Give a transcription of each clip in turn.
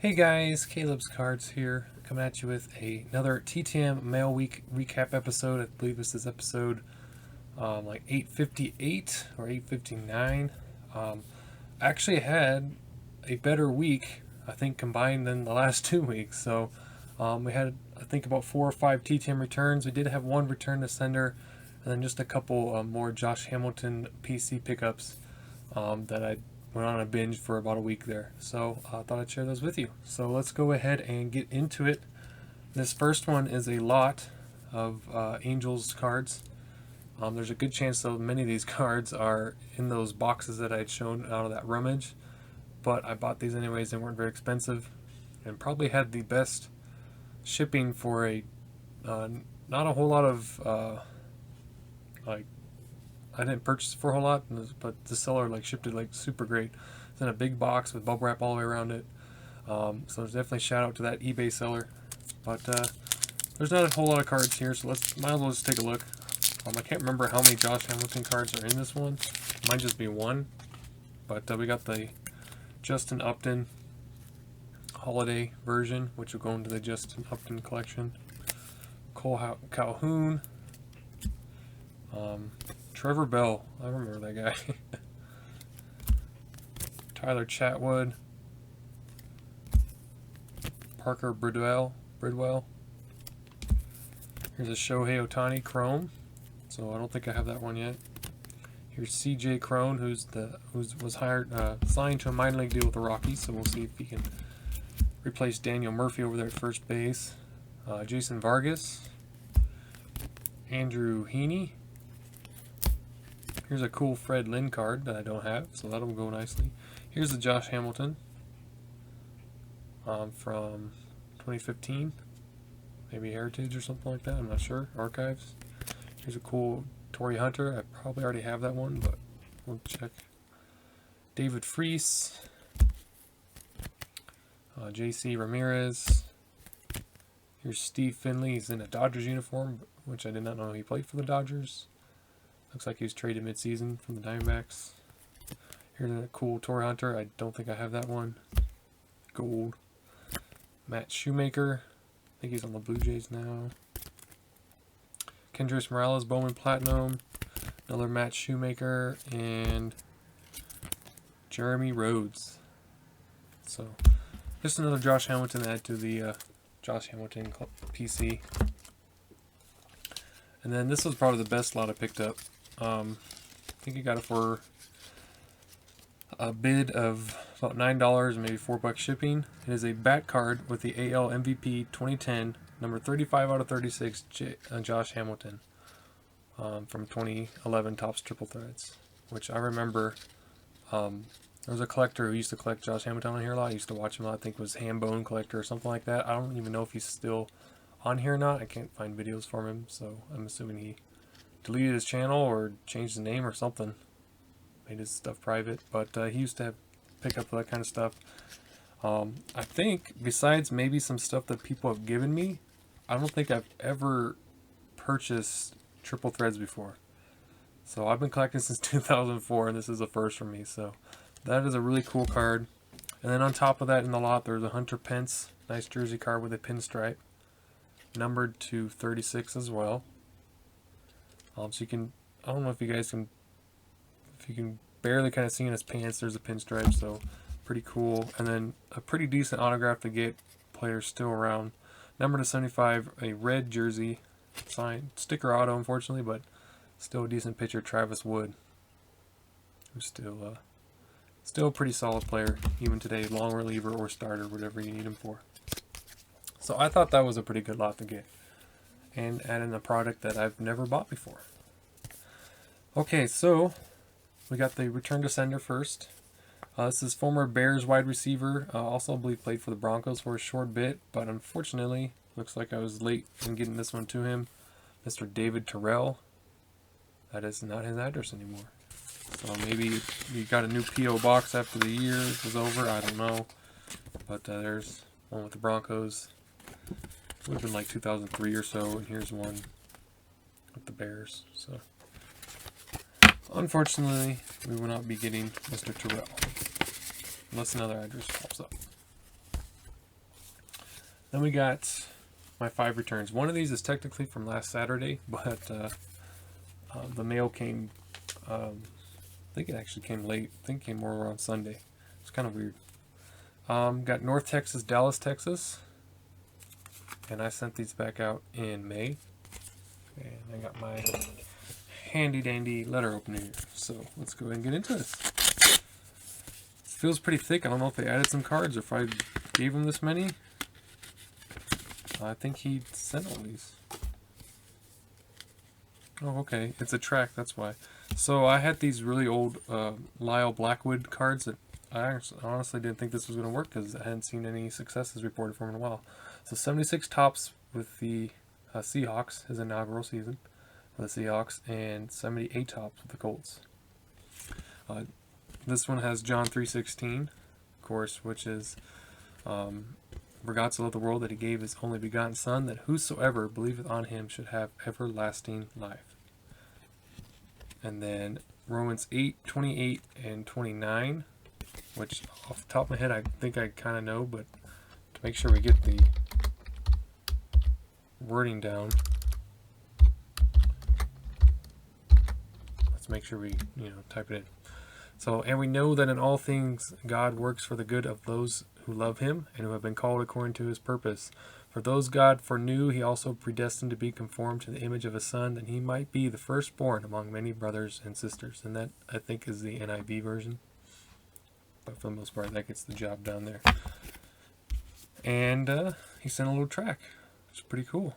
Hey guys, Caleb's Cards here, coming at you with another TTM Mail Week recap episode. I believe this is episode like 858 or 859. Actually had a better week, I think, combined than the last 2 weeks. So we had, I think, about 4 or 5 TTM returns. We did have one return to sender, and then just a couple more Josh Hamilton PC pickups that I went on a binge for about a week there. So I thought I'd share those with you. So let's go ahead and get into it. This first one is a lot of Angels cards. There's a good chance though many of these cards are in those boxes that I'd shown out of that rummage, but I bought these anyways. They weren't very expensive and probably had the best shipping for a not a whole lot of I didn't purchase it for a whole lot, but the seller shipped it super great. It's in a big box with bubble wrap all the way around it. So there's definitely a shout out to that eBay seller. But there's not a whole lot of cards here, so might as well just take a look. I can't remember how many Josh Hamilton cards are in this one. It might just be one. But we got the Justin Upton holiday version, which will go into the Justin Upton collection. Cole Calhoun. Trevor Bell, I remember that guy. Tyler Chatwood. Parker Bridwell. Here's a Shohei Ohtani Chrome. So I don't think I have that one yet. Here's CJ Crone, who was signed to a minor league deal with the Rockies. So we'll see if he can replace Daniel Murphy over there at first base. Jason Vargas. Andrew Heaney. Here's a cool Fred Lynn card that I don't have, so that'll go nicely. Here's the Josh Hamilton from 2015. Maybe Heritage or something like that, I'm not sure. Archives. Here's a cool Torrey Hunter. I probably already have that one, but we'll check. David Freese. JC Ramirez. Here's Steve Finley. He's in a Dodgers uniform, which I did not know he played for the Dodgers. Looks like he was traded mid-season from the Diamondbacks. Here's a cool Torrey Hunter. I don't think I have that one. Gold. Matt Shoemaker. I think he's on the Blue Jays now. Kendrys Morales, Bowman Platinum. Another Matt Shoemaker. And Jeremy Rhodes. So, just another Josh Hamilton to add to the Josh Hamilton PC. And then this was probably the best lot I picked up. I think I got it for a bid of about $9, maybe $4 shipping. It is a bat card with the AL MVP 2010, number 35 out of 36, Josh Hamilton, from 2011 Topps Triple Threads, which I remember. There was a collector who used to collect Josh Hamilton on here a lot. I used to watch him a lot. I think it was Hambone Collector or something like that. I don't even know if he's still on here or not. I can't find videos from him, so I'm assuming he deleted his channel or changed the name or something, made his stuff private. But he used to pick up that kind of stuff. I think besides maybe some stuff that people have given me, I don't think I've ever purchased Triple Threads before. So I've been collecting since 2004, and this is a first for me. So that is a really cool card. And then on top of that in the lot, there's a Hunter Pence, nice jersey card with a pinstripe, numbered to 36 as well. So you can, I don't know if you guys can, if you can barely kind of see in his pants, there's a pinstripe, so pretty cool. And then a pretty decent autograph to get, players still around. Number to 75, a red jersey, signed, sticker auto unfortunately, but still a decent pitcher, Travis Wood, who's still a pretty solid player, even today, long reliever or starter, whatever you need him for. So I thought that was a pretty good lot to get, and add in a product that I've never bought before. Okay, so we got the return to sender first. This is former Bears wide receiver, also I believe played for the Broncos for a short bit, but unfortunately, looks like I was late in getting this one to him. Mr. David Terrell. That is not his address anymore. So maybe he got a new P.O. box after the year was over, I don't know. But there's one with the Broncos. It would have been like 2003 or so, and here's one with the Bears. So unfortunately, we will not be getting Mr. Terrell unless another address pops up. Then we got my 5 returns. One of these is technically from last Saturday, but the mail came, I think it actually came late. I think it came more around Sunday. It's kind of weird. Got North Texas, Dallas, Texas. And I sent these back out in May. And I got my handy dandy letter opener here. So let's go ahead and get into this. It feels pretty thick. I don't know if they added some cards or if I gave him this many. I think he sent all these. Oh, okay. It's a track, that's why. So I had these really old Lyle Blackwood cards that I honestly didn't think this was going to work because I hadn't seen any successes reported from him in a while. So 76 tops with the Seahawks, his inaugural season with the Seahawks, and 78 tops with the Colts. This one has John 3:16, of course, which is, for God so loved the world that he gave his only begotten Son, that whosoever believeth on him should have everlasting life. And then Romans 8:28 and 29, which off the top of my head I think I kind of know, but to make sure we get the wording down, let's make sure we type it in. So, and we know that in all things God works for the good of those who love him and who have been called according to his purpose. For those God foreknew, he also predestined to be conformed to the image of his Son, that he might be the firstborn among many brothers and sisters. And that, I think, is the NIV version. But for the most part, that gets the job done there. And he sent a little track, which is pretty cool.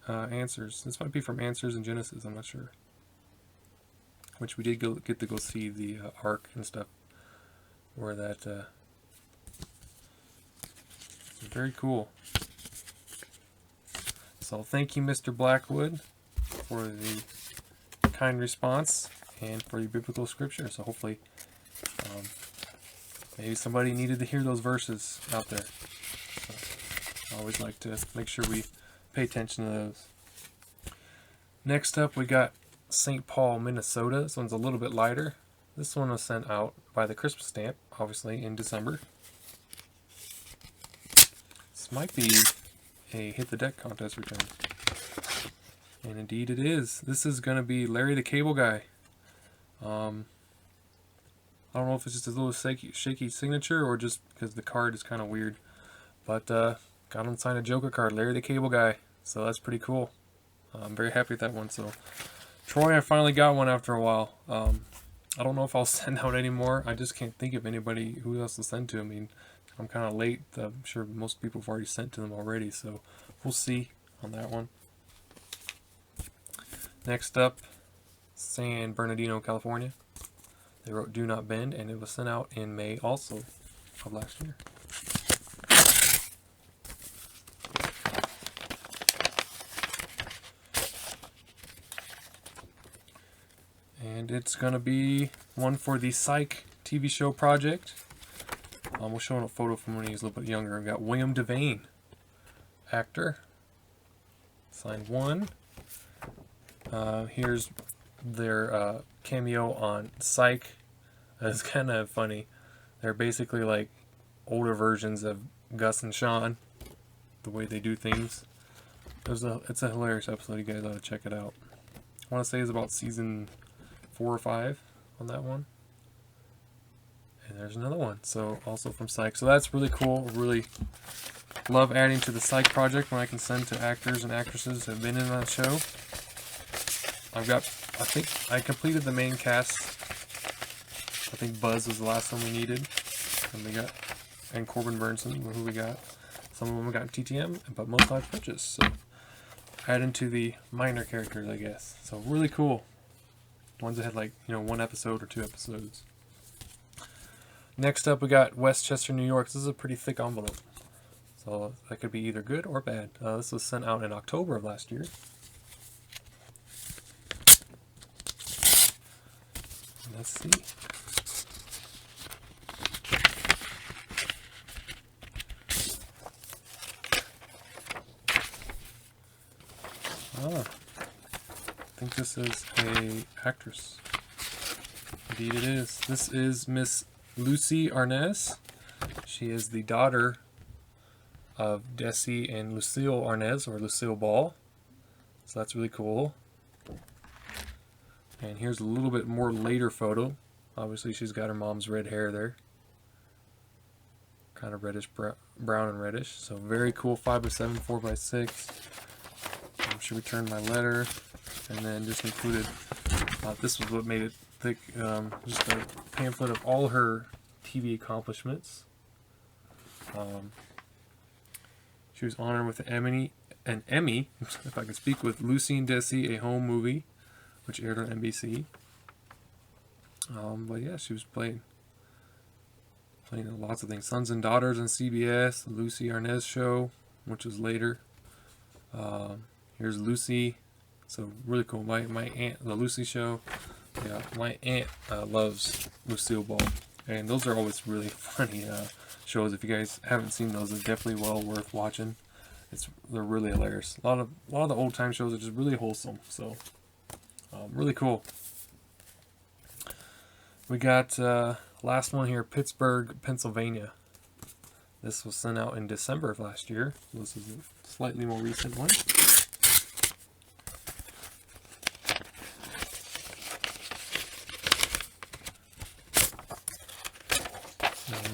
Answers. This might be from Answers in Genesis, I'm not sure. Which we did get to go see the Ark and stuff. Where that... very cool. So thank you, Mr. Blackwood, for the kind response and for your biblical scripture. So hopefully maybe somebody needed to hear those verses out there. So I always like to make sure we pay attention to those. Next up we got St. Paul, Minnesota. This one's a little bit lighter. This one was sent out by the Christmas stamp, obviously, in December. This might be a Hit the Deck contest return. And indeed it is. This is going to be Larry the Cable Guy. I don't know if it's just a little shaky signature or just because the card is kind of weird. But got him to sign a Joker card, Larry the Cable Guy. So that's pretty cool. I'm very happy with that one. So Troy, I finally got one after a while. I don't know if I'll send out anymore. I just can't think of anybody who else to send to. I mean, I'm kind of late. I'm sure most people have already sent to them already, so we'll see on that one. Next up, San Bernardino, California. They wrote Do Not Bend, and it was sent out in May also of last year. And it's going to be one for the Psych TV show project. We're showing a photo from when he was a little bit younger. We've got William Devane, actor. Signed 1. Here's their cameo on Psych. It's kind of funny. They're basically like older versions of Gus and Sean, the way they do things. It's a hilarious episode. You guys ought to check it out. I want to say it's about season 4 or 5 on that one. And there's another one, so also from Psych. So that's really cool. Really love adding to the Psych project when I can send to actors and actresses who have been in on the show. I think I completed the main cast. I think Buzz was the last one we needed. And Corbin Burnson, who we got. Some of them we got in TTM, but most I've purchased. So adding to the minor characters, I guess. So really cool. Ones that had like, 1 episode or 2 episodes. Next up, we got Westchester, New York. This is a pretty thick envelope. So that could be either good or bad. This was sent out in October of last year. Let's see. I think this is a actress. Indeed it is. This is Miss Lucy Arness. She is the daughter of Desi and Lucille Arness, or Lucille Ball. So that's really cool. And here's a little bit more later photo. Obviously she's got her mom's red hair there. Kind of reddish, brown and reddish. So very cool, 5x7, 4x6. She returned my letter, and then just included, this was what made it thick, just a pamphlet of all her TV accomplishments. She was honored with an Emmy, if I could speak, with Lucy and Desi, a home movie, which aired on NBC. But yeah, she was playing lots of things. Sons and Daughters on CBS, the Lucy Arness Show, which was later. Here's Lucy. So really cool. My aunt, the Lucy Show. Yeah, my aunt loves Lucille Ball, and those are always really funny shows. If you guys haven't seen those, they're definitely well worth watching. They're really hilarious. A lot of the old time shows are just really wholesome. So really cool. We got last one here, Pittsburgh, Pennsylvania. This was sent out in December of last year. This is a slightly more recent one.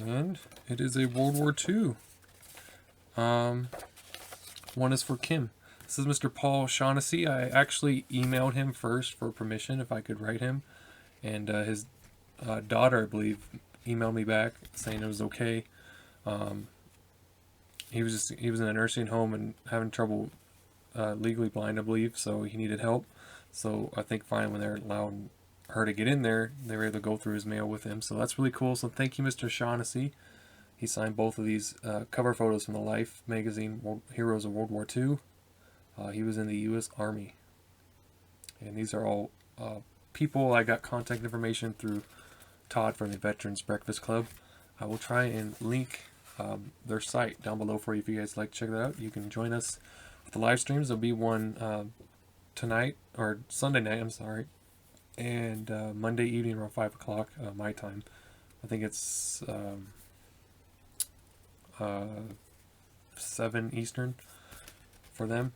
And it is a World War II. One is for Kim. This is Mr. Paul Shaughnessy. I actually emailed him first for permission if I could write him. And his daughter, I believe, emailed me back saying it was okay. He was in a nursing home and having trouble, legally blind, I believe, so he needed help. So I think finally when they're allowing her to get in there, they were able to go through his mail with him. So that's really cool. So thank you, Mr. Shaughnessy. He signed both of these cover photos from the Life magazine, Heroes of World War II. He was in the U.S. Army. And these are all people. I got contact information through Todd from the Veterans Breakfast Club. I will try and link their site down below for you if you guys like to check that out. You can join us with the live streams. There'll be one tonight, or Sunday night, I'm sorry, and Monday evening around 5 o'clock my time. I think it's 7 Eastern for them,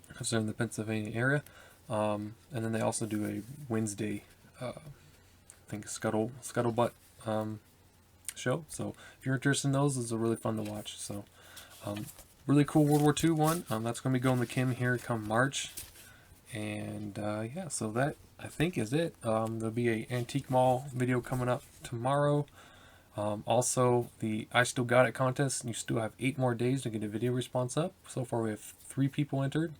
because they're in the Pennsylvania area. And then they also do a Wednesday, I think, scuttlebutt show. So if you're interested in those are really fun to watch. So really cool World War II one. That's going to be going to Kim here come March. And yeah, so that I think is it. There'll be a Antique Mall video coming up tomorrow. Also, the I Still Got It contest. You still have 8 more days to get a video response up. So far we have 3 people entered.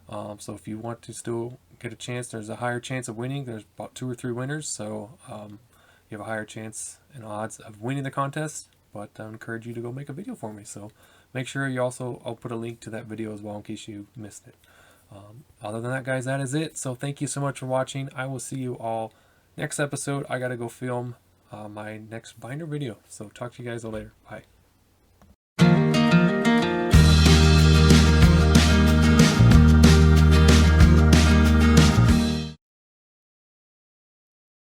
So if you want to still get a chance, there's a higher chance of winning. There's about 2 or 3 winners, so you have a higher chance and odds of winning the contest. But I encourage you to go make a video for me. So make sure you also, I'll put a link to that video as well in case you missed it. Other than that, guys, that is it. So thank you so much for watching. I will see you all next episode. I gotta go film my next binder video. So talk to you guys all later. Bye.